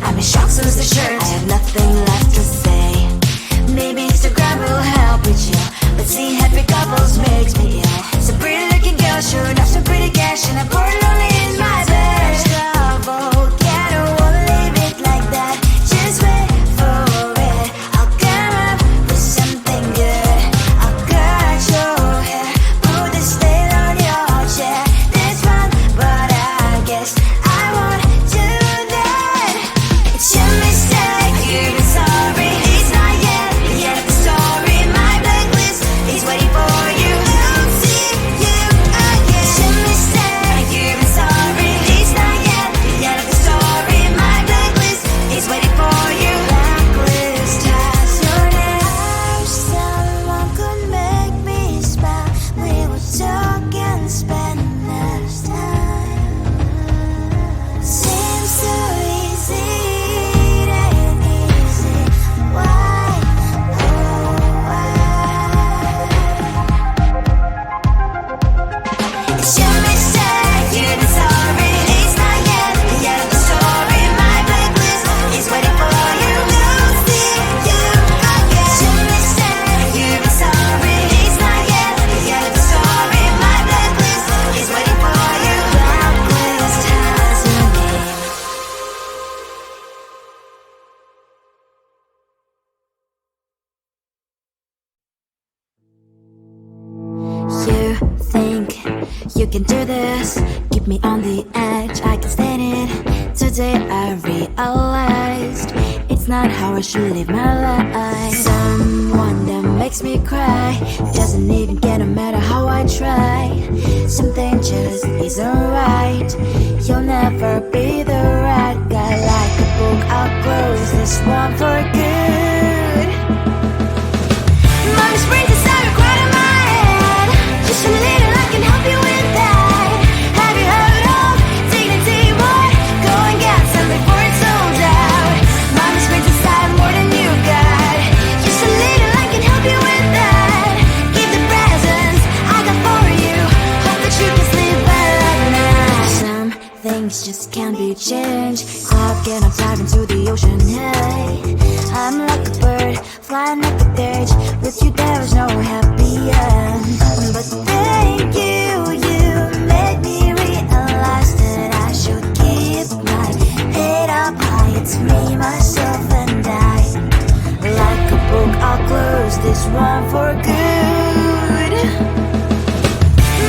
I'm in shock, so is the shirt. I have nothing left to say. Maybe Instagram will help with you, but seeing happy couples makes me ill. Some pretty looking girl showing off some pretty cash, and I'm bored lonely in my bed. Trouble, yeah, I don't wanna leave it like that. Just wait for it. I'll come up with something good. I'll cut your hair, put the stain on your chair. That's fun, but I guess I won't do that. It's your mistake, you're sorry. It's not yet the end of the story. My blacklist is waiting for you. I'll see you again. It's your mistake, you're sorry. It's not yet the end of the story. My blacklist is waiting for you. Blacklist has your name. I wish someone could make me smile. We would talk and spend less time. Seems so easy, it ain't easy. Why, oh why? It's your mistake, you're sorry. It's not yet the end of the story. My blacklist is waiting for you. I'll see you again. It's your mistake, you're sorry. It's not yet the end of the story. My blacklist is waiting for you. Blacklist has your name. You think you can do this, keep me on the edge, I can stand it. Today I realized it's not how I should live my life. Someone that makes me cry doesn't even get no matter how I try. Something just isn't right. You'll never be the right guy. Like a book, I'll close this one for good. Mommy's brain decided quite in my head. Just a little, I can help you with that. Have you heard of dignity, boy? Go and get some before it's sold out. Mommy's brain decided more than you got. Just a little, I can help you with that. Give the presents I got for you. Hope that you can sleep well at night. Some things just can't be changed. How can I dive into the ocean? Hey, I'm like a bird, flying like a cage. With you there is no happy end. But thank you, you made me realize that I should keep my head up high. It's me, myself and I. Like a book, I'll close this one for good.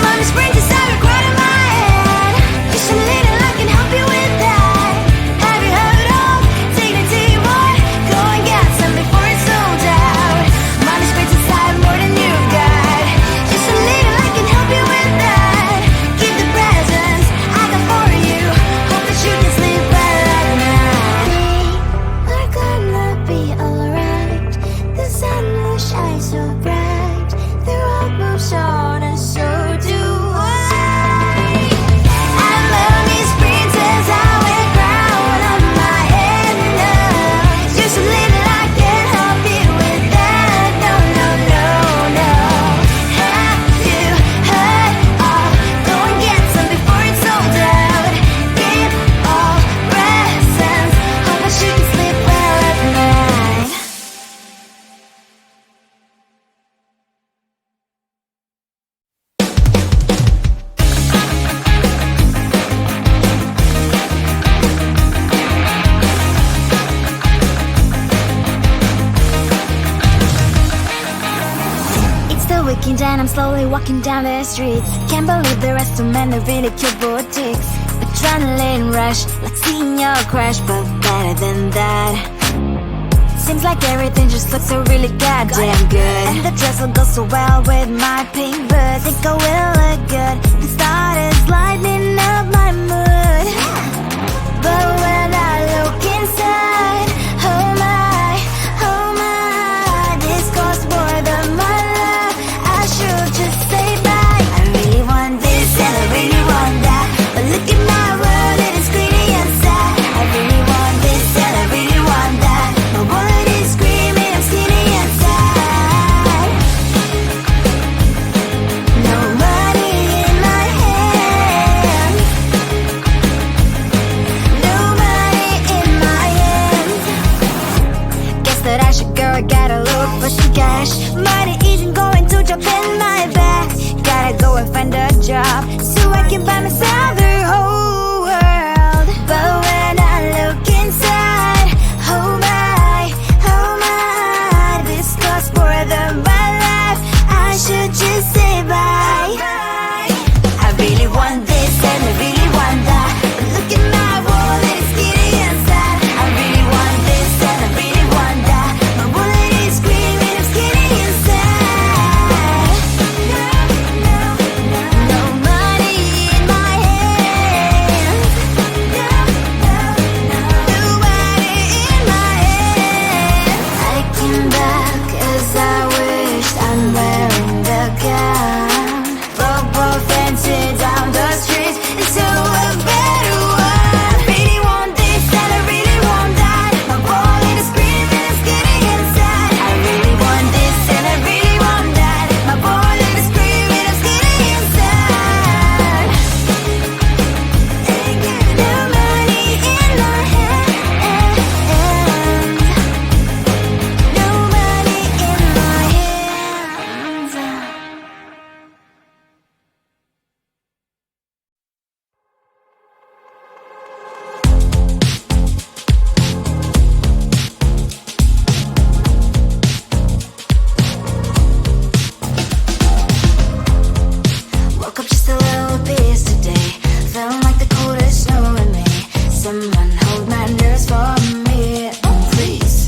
Mommy's brain decided quite in my head. Just a little, I can help you with that. Have you heard of dignity, boy? Go and get some before it's sold out. Mommy's brain decided more than you got. Just a little, I can help you with that. Give the presents I got for you. Hope that you can sleep well at night. We're gonna be alright. The sun will shine so bright. The road moves on and so do I. I'm Lonely's princess, I wear crown on my head now. Just a little, I can help you with that. No, no, no, no. Have you heard of? Go and get some before it's sold out. Give all presents. Hope that you can sleep well at night. It's the weekend and I'm slowly walking down the streets. Can't believe the rest of men are really cute boutiques. Adrenaline rush, like seeing your crush, but better than that. Seems like everything just looks so really goddamn good. And the dress will go so well with my pink boots. Think I will look good. The start is lighting up my mood. But when I look inside, oh my, this costs more than my love. I should just say bye. I really want this and I really want that, but look at my world, it is greedy and sad. I really want this and I really want that. My wallet is screaming, I'm skinny and sad. No money in my hand. No money. but I should go, I gotta look for some cash. Money isn't going to drop in my bag. Gotta go and find a job so I can buy myself the whole world. But when I look inside, oh my, this costs more than my life. I should just say bye. I really want this and I really want that. Look at my wallet, it's skinny inside. I really want this and I really want that. My wallet is screaming, I'm skinny inside. No money in my hands. No money in my hands. I came back as I wished. I'm wearing the gown. Both fancy down the streets into a better one. I really want this and I really want that. My wallet is screaming, it's getting inside. I really want this and I really want that. My wallet is screaming, it's getting inside. No money in my hands. No money in my hands. Woke up just a little pissed today. Feeling like the coldest snow in me. Someone hold my nerves for me, please.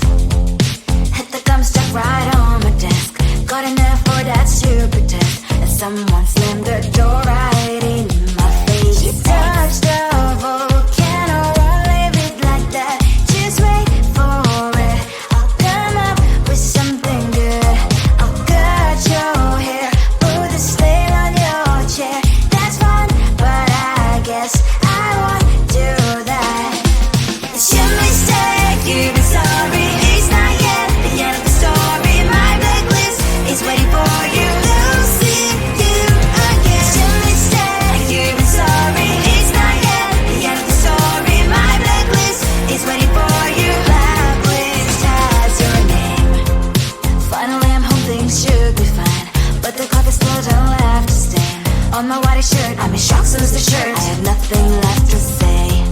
Hit the gum stuck right on my desk. Got enough for that stupid test. And someone slammed the door right in my face. You touched the volcano, won't leave it like that. Just wait for it. I'll come up with something good. I'll cut your hair, put a slate on your chair. That's fun, but I guess I won't do that. It's your mistake, you've been sorry. It's not yet the end of the story. My blacklist is waiting for you. I'll see you again. It's your mistake, you've been sorry. It's not yet the end of the story. My blacklist is waiting for you. Blacklist has your name. Finally I'm home, things should be fine, but the clock is still don't left to stand. On my white shirt, I'm in shock, so's the shirt. I have nothing left to say.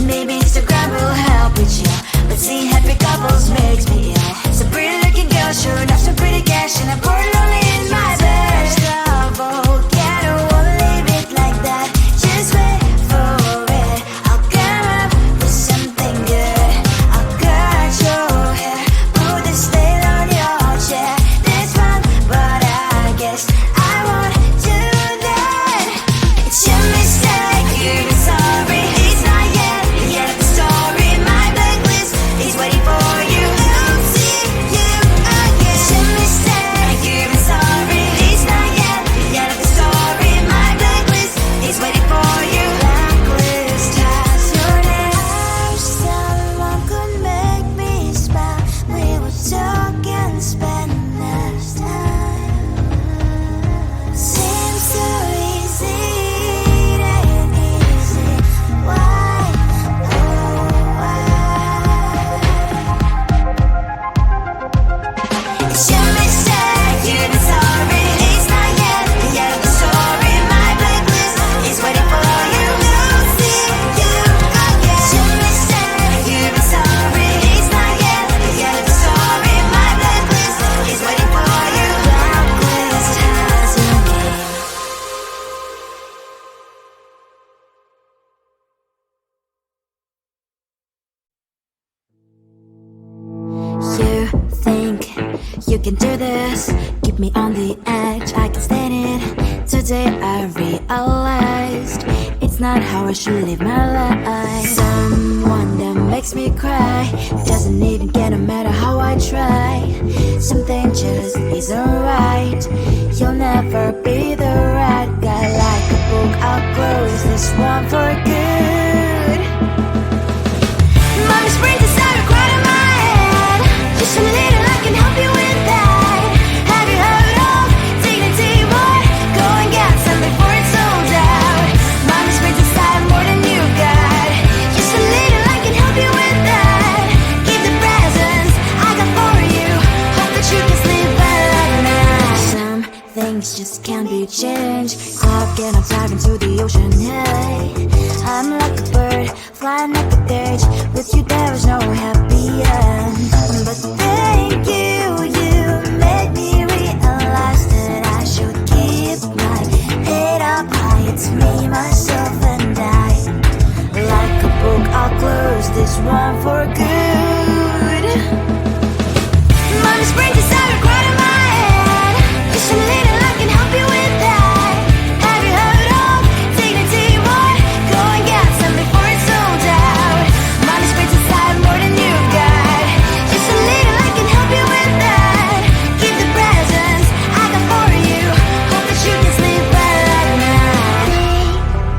Maybe Instagram will help with you, but seeing happy couples makes me ill. Some pretty looking girl showing off some pretty cash, and I'm poor lonely in my bed. Volcano, won't leave it like that. Just wait for it. I'll come up with something good. I'll cut your hair, put the slate on your chair. That's fun, but I guess I won't do that. It's your mistake, you've been sorry. It's not yet the end of the story. My blacklist is waiting for you. I'll see you again. It's your mistake, you've been sorry. It's not yet the end of the story. My blacklist is waiting for you. Blacklist has your name. I wish someone could make me smile. We would talk and spend less time. Seems so easy, it ain't easy. Why, oh why? It's your mistake, you've been sorry. It's not yet the end of the story. My blacklist is waiting for you. I'll see you again. It's your mistake, you've been sorry. It's not yet the end of the story. My blacklist is waiting for you. Blacklist has your name. You think you can do this, keep me on the edge, I can stand it. Today I realized it's not how I should live my life. Someone that makes me cry doesn't even get no matter how I try. Something just isn't right. You'll never be the right guy. Like a book, I'll close this one for good. Mommy springs inside a cry in my head. Just a little, I can help you with that. Have you heard of dignity, boy? Go and get some before it's sold out. Mommy springs inside more than you got. Just a little, I can help you with that. Keep the presents I got for you. when I'm diving to the ocean. Hey, I'm like a bird, flying like a cage. With you there is no happy end. But thank you, you made me realize that I should keep my head up high. It's me, myself, and I. Like a book, I'll close this one for good. Mom's brain decided right in my head. Just a little, I can help you with that. Have you heard of dignity, boy? Go and get some before it's sold out. Mommy's brain decided more than you got. Just a little, I can help you with that. Keep the presents I got for you. Hope that you can sleep well at night.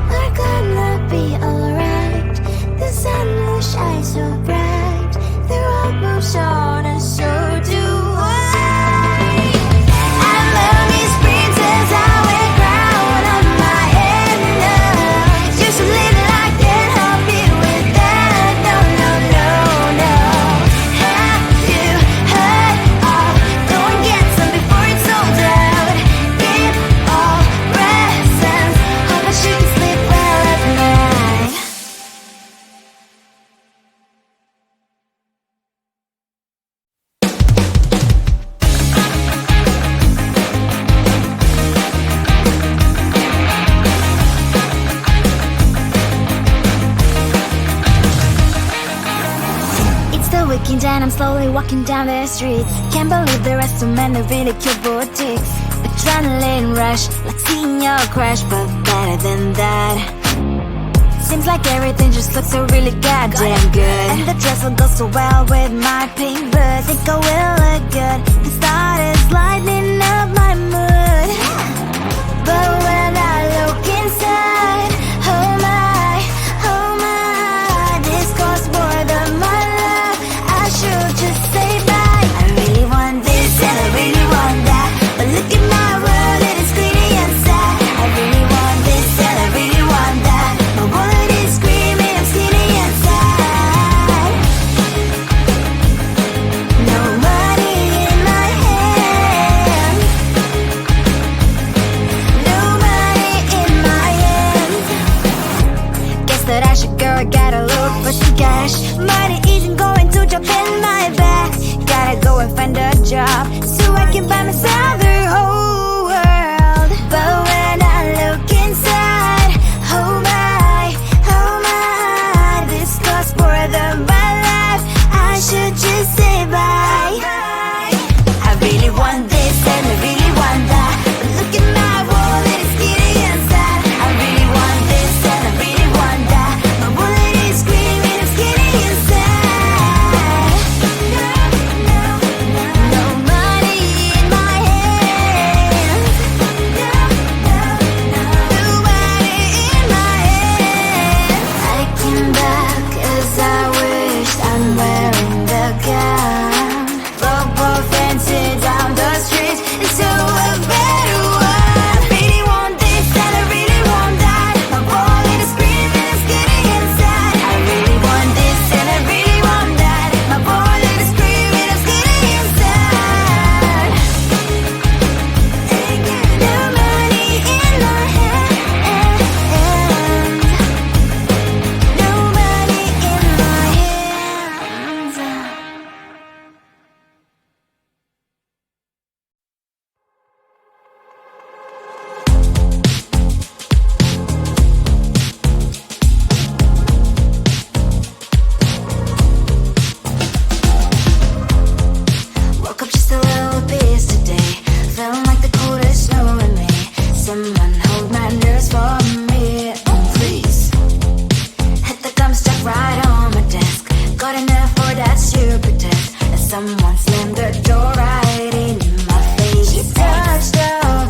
We're gonna be alright. The sun will shine so bright. The road moves on and so do I. I love these princess, I wear crown on my head now. Just a little, I can help you with that. No, no, no, no. Have you heard of? Go and get some before it's sold out. Give all presents. Hope that you can sleep well at night. It's the weekend and I'm slowly walking down the streets. Can't believe the rest of men are really cute boutiques. Adrenaline rush, like seeing your crush, but better than that. Seems like everything just looks so really goddamn good. And the dress will go so well with my pink boots. Think I will look good. The start is lightening up my mood. But when I look inside, oh my, this costs more than my love. I should just say bye. I really want this and I really want that, but look at my world, it is clearly inside. I really want this and I really want that. My wallet is screaming, I'm skinny inside. No money in my hand. No money in my hand. Guess that I should go, gotta look for some cash. Money isn't going to jump in my back. Gotta go and find a job so I can buy myself the whole world. But when I look inside, oh my, this costs more than my life. I should just say bye. I really want this and I really want that, but look at my wallet, it's getting inside. I really want this and I really want that. My wallet is screaming, it's getting inside. No money in my hand. No money in my hand. I came back as I wished. I'm wearing the gown. Football fancy down the street into a better one. I really want this and I really want that. My wallet is screaming, it's getting inside. I really want this and I really want that. My wallet is screaming, it's getting inside. No money in my hand. No money in my hands. Woke up just a little pissed today. Feeling like the coldest snow in me. Someone hold my nerves for me, oh please. Hit the gum stuck right on my desk. Got enough for that stupid test. And someone slammed the door right in my face. You touched a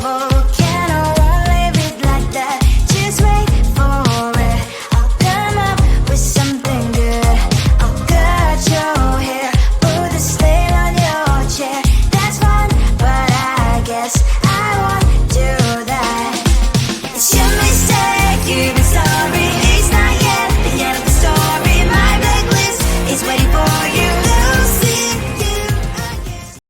volcano, won't leave it like that. Just wait for it. I'll come up with something good. I'll cut your hair, put the stain on your chair. That's fun, but I guess I won't do that. It's your mistake, you